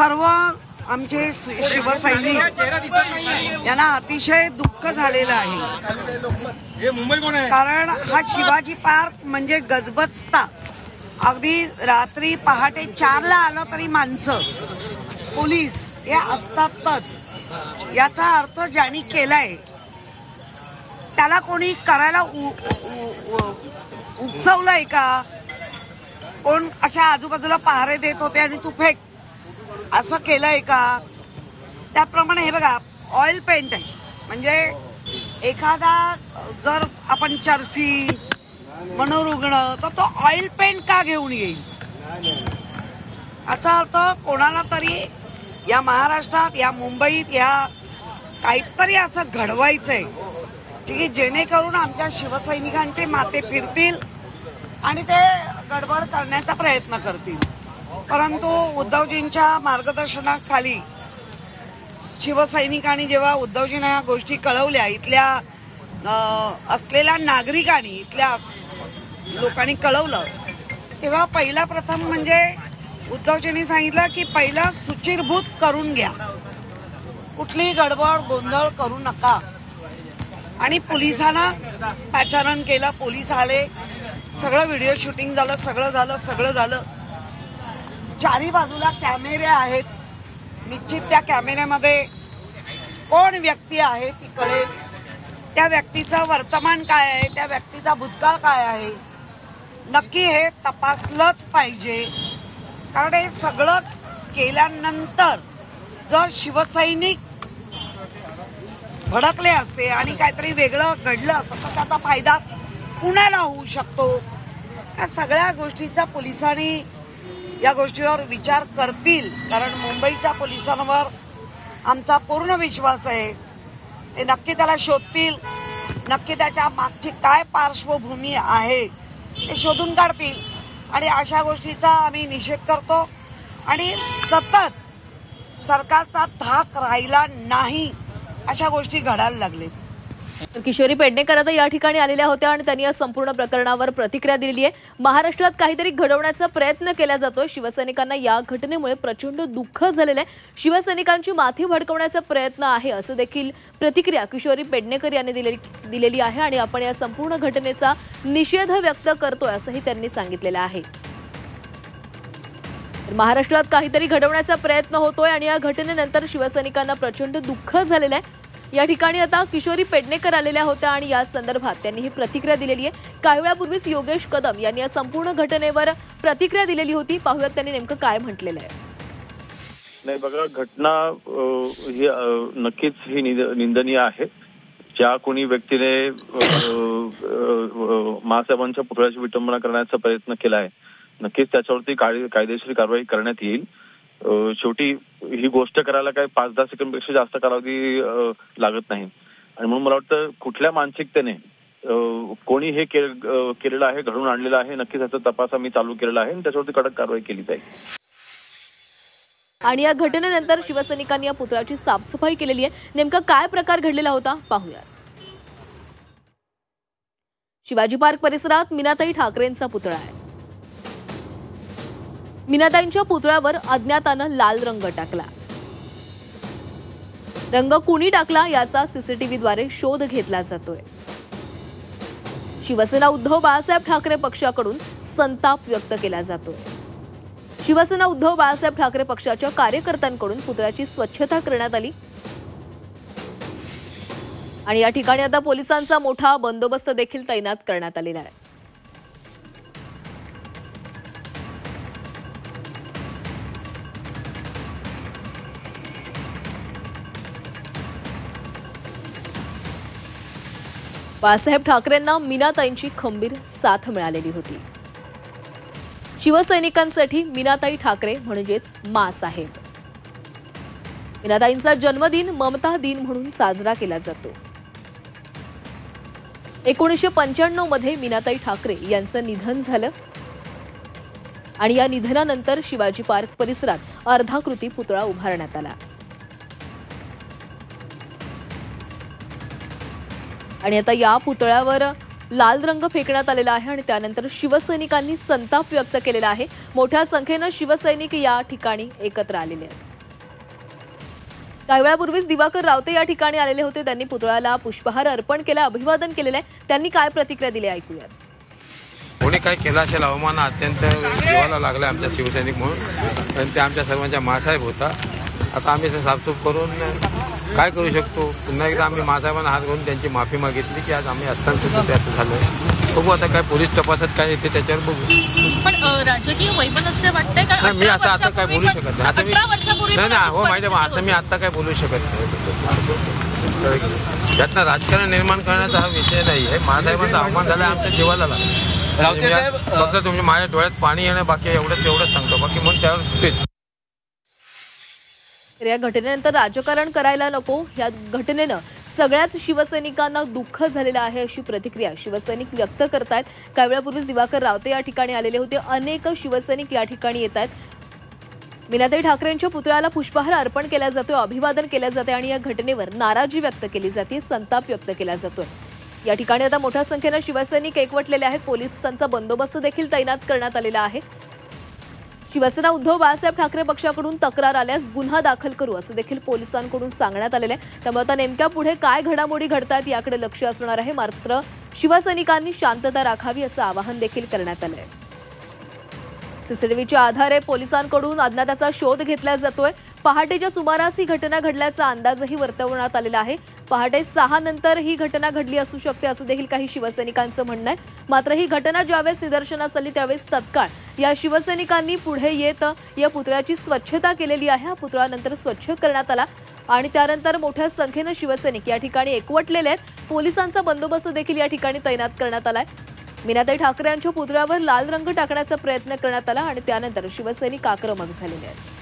सर्व आमचे शिवसैनिक यांना अतिशय दुःख झालेलं आहे। कारण हा शिवाजी पार्क म्हणजे गजबजता, अगदी रात्री पहाटे 4ला आलं तरी माणसं, पोलीस हे असतातच। याचा अर्थ ज्यांनी केलाय त्याला कोणी करायला उकसवलंय का? कोण अशा आजूबाजूला पहारे देत होते आणि तू फेक असं केलंय का? त्याप्रमाणे हे बघा, ऑइल पेंट आहे, म्हणजे एखादा जर आपण चर्सी मनोरुग्ण तर तो ऑइल पेंट का घेऊन येईल? याचा अर्थ कोणाला तरी या महाराष्ट्रात, या मुंबईत, या काहीतरी असं घडवायचंय की जेणेकरून आमच्या शिवसैनिकांचे माथे फिरतील आणि ते गडबड करण्याचा प्रयत्न करतील। परंतु उद्धवजींच्या मार्गदर्शनाखाली शिवसैनिकांनी जेव्हा उद्धवजींना ह्या गोष्टी कळवल्या, इथल्या असलेल्या नागरिकांनी, इथल्या लोकांनी कळवलं, तेव्हा पहिला प्रथम म्हणजे उद्धवजींनी सांगितलं की पहिला सुचिरभूत करून घ्या, कुठलीही गडबड गोंधळ करू नका। आणि पोलिसांना पाचारण केलं, पोलीस आले, सगळं व्हिडिओ शूटिंग झालं, सगळं झालं। चारी बाजूला कॅमेरे आहेत, निश्चित त्या कॅमेऱ्यामध्ये कोण व्यक्ती आहे ती कळेल, त्या व्यक्तीचं वर्तमान काय आहे, त्या व्यक्तीचा भूतकाळ काय आहे, नक्की हे तपासलंच पाहिजे। कारण हे सगळं केल्यानंतर जर शिवसैनिक भडकले असते आणि काहीतरी वेगळं घडलं असतं तर त्याचा फायदा कुणाला होऊ शकतो? या सगळ्या गोष्टीचा पोलिसांनी या गोष्टीवर विचार करतील, कारण मुंबईच्या पोलिसांवर आमचा पूर्ण विश्वास आहे। ते नक्की त्याला शोधतील, नक्की त्याच्या मागची काय पार्श्वभूमी आहे ते शोधून काढतील। आणि अशा गोष्टीचा आम्ही निषेध करतो आणि सतत सरकारचा धाक राहिला नाही अशा गोष्टी घडायला लागले। किशोरी पेडणेकर आता या ठिकाणी आलेल्या होत्या आणि त्यांनी या संपूर्ण प्रकरणावर प्रतिक्रिया दिली आहे। महाराष्ट्रात काहीतरी घडवण्याचा प्रयत्न केला जातो, शिवसैनिकांना या घटनेमुळे प्रचंड दुःख झालेलं आहे, शिवसैनिकांची माथी भडकवण्याचा प्रयत्न आहे असं देखील प्रतिक्रिया किशोरी पेडणेकर यांनी दिलेली आहे। आणि आपण या संपूर्ण घटनेचा निषेध व्यक्त करतोय असंही त्यांनी सांगितलेलं आहे। महाराष्ट्रात काहीतरी घडवण्याचा प्रयत्न होतोय आणि या घटनेनंतर शिवसैनिकांना प्रचंड दुःख झालेलं आहे। या ठिकाणी आता किशोरी पेडणेकर आलेल्या होत्या आणि या संदर्भात त्यांनी ही प्रतिक्रिया दिलेली आहे। काही वेळापूर्वीच योगेश कदम यांनी या संपूर्ण घटनेवर प्रतिक्रिया दिलेली होती, पाहूयात त्यांनी नेमकं काय म्हटलेलं आहे। नाही बघा, घटना ही नक्कीच ही निंदनीय आहे। ज्या कोणी व्यक्तीने मासाहेबांच्या पुतळ्याची विटंबना करण्याचा प्रयत्न केला आहे, नक्कीच त्याच्यावरती कायदेशीर कारवाई करण्यात येईल। शेवटी ही गोष्ट करायला काय 5-10 सेकंडपेक्षा जास्त कालावधी लागत नाही आणि म्हणून मला वाटतं कुठल्या मानसिकतेने कोणी हे केलेलं आहे, घडवून आणलेलं आहे, नक्कीच त्याचा तपास आम्ही चालू केलेला आहे आणि त्याच्यावरती कडक कारवाई केली जाईल। आणि या घटनेनंतर शिवसैनिकांनी या पुतळ्याची साफसफाई केलेली आहे, नेमका काय प्रकार घडलेला होता पाहूया। शिवाजी पार्क परिसरात मीनाताई ठाकरेंचा पुतळा आहे। मीनाताईंच्या पुतळ्यावर अज्ञातानं लाल रंग टाकला। रंग कुणी टाकला याचा सीसीटीव्हीद्वारे शोध घेतला जातोय। शिवसेना उद्धव बाळासाहेब ठाकरे पक्षाकडून संताप व्यक्त केला जातोय। शिवसेना उद्धव बाळासाहेब ठाकरे पक्षाच्या कार्यकर्त्यांकडून पुतळ्याची स्वच्छता करण्यात आली आणि या ठिकाणी आता पोलिसांचा मोठा बंदोबस्त देखील तैनात करण्यात आलेला आहे। बाळासाहेब ठाकरेंना मीनाताईंची खंबीर साथ मिळालेली होती। शिवसैनिकांसाठी मीनाताई ठाकरे म्हणजेच मासाहेब। मीनाताईंचा जन्मदिन ममता दिन म्हणून साजरा केला जातो। 1995 मध्ये मीनाताई ठाकरे यांचं निधन झालं आणि या निधनानंतर शिवाजी पार्क परिसरात अर्धाकृती पुतळा उभारण्यात आला आणि आता या पुतळ्यावर लाल रंग फेकण्यात आलेला आहे आणि त्यानंतर शिवसैनिकांनी संताप व्यक्त केलेला आहे। मोठ्या संख्येने शिवसैनिक या ठिकाणी एकत्र आलेले आहेत। काही वेळापूर्वीच दिवाकर रावते या ठिकाणी आलेले होते. त्यांनी पुतळ्याला पुष्पहार अर्पण केला, अभिवादन केलेलं आहे. त्यांनी काय प्रतिक्रिया दिली ऐकूयात. कोणी काय केलं असेल अवमान अत्यंत जीवाला लागला आमच्या शिवसैनिक म्हणून, आणि ते आमच्या सर्वांच्या मासाहेब होता. आता आम्ही ते साफसूफ करून काय करू शकतो. पुन्हा एकदा आम्ही मासाहेबांना हात घालून त्यांची माफी मागितली की आज आम्ही असताना सुद्धा ते असं झालं. बघू आता काय पोलीस तपासात काय येते त्याच्यावर बघू. पण राजकीय वैमनस्य वाटतंय का? नाही, मी असं आता काय बोलू शकत नाही. असं मी 18 वर्षापूर्वी नाही नाही हो माहिती आहे, असं मी आता काय बोलू शकत नाही. त्यातनं राजकारण निर्माण करण्याचा हा विषय नाही आहे. मासाहेबांचा अवमान झाला आमच्या जीवाला लागला. फक्त तुम्ही माझ्या डोळ्यात पाणी येणं बाकी एवढंच सांगतो, बाकी म्हणून त्यावर तेच. या घटनेनंतर राजकारण करायला नको, या घटनेनं सगळ्याच शिवसैनिकांना दुःख झालेलं आहे अशी प्रतिक्रिया शिवसैनिक व्यक्त करतायत. काही वेळापूर्वीच दिवाकर रावते या ठिकाणी आलेले होते. अनेक शिवसैनिक या ठिकाणी येत आहेत. मीनाताई ठाकरेंच्या पुतळ्याला पुष्पहार अर्पण केला जातोय, अभिवादन केलं जाते आणि या घटनेवर नाराजी व्यक्त केली जाते, संताप व्यक्त केला जातोय. या ठिकाणी आता मोठ्या संख्येनं शिवसैनिक एकवटलेले आहेत. पोलिसांचा बंदोबस्त देखील तैनात करण्यात आलेला आहे. शिवसेना उद्धव बाळासाहेब ठाकरे पक्षाकडून तक्रार आल्यास गुन्हा दाखल करू असं देखील पोलिसांकडून सांगण्यात आलेलं आहे. त्यामुळे आता नेमक्या पुढे काय घडामोडी घडतात याकडे लक्ष असणार आहे. मात्र शिवसैनिकांनी शांतता राखावी असं आवाहन देखील करण्यात आलं आहे. सीसीटीव्हीच्या आधारे पोलिसांकडून अज्ञाताचा शोध घेतला जातोय. पहाटेच्या सुमारास ही घटना घडल्याचा अंदाजही वर्तवण्यात आलेला आहे. पहाटे 6 नंतर ही घटना घडली असू शकते असं देखील काही शिवसैनिकांचं म्हणणं आहे. मात्र ही घटना ज्यावेळेस निदर्शनास आली त्यावेळेस तत्काळ या शिवसैनिकांनी पुढे येत या पुतळ्याची स्वच्छता केलेली आहे. हा पुतळा नंतर स्वच्छ करण्यात आला आणि त्यानंतर मोठ्या संख्येनं शिवसैनिक या ठिकाणी एकवटलेले आहेत. पोलिसांचा बंदोबस्त देखील या ठिकाणी तैनात करण्यात आलाय. मीनाताई ठाकरे यांच्या पुतळ्यावर लाल रंग टाकण्याचा प्रयत्न करण्यात आला आणि त्यानंतर शिवसैनिक आक्रमक झालेले आहेत.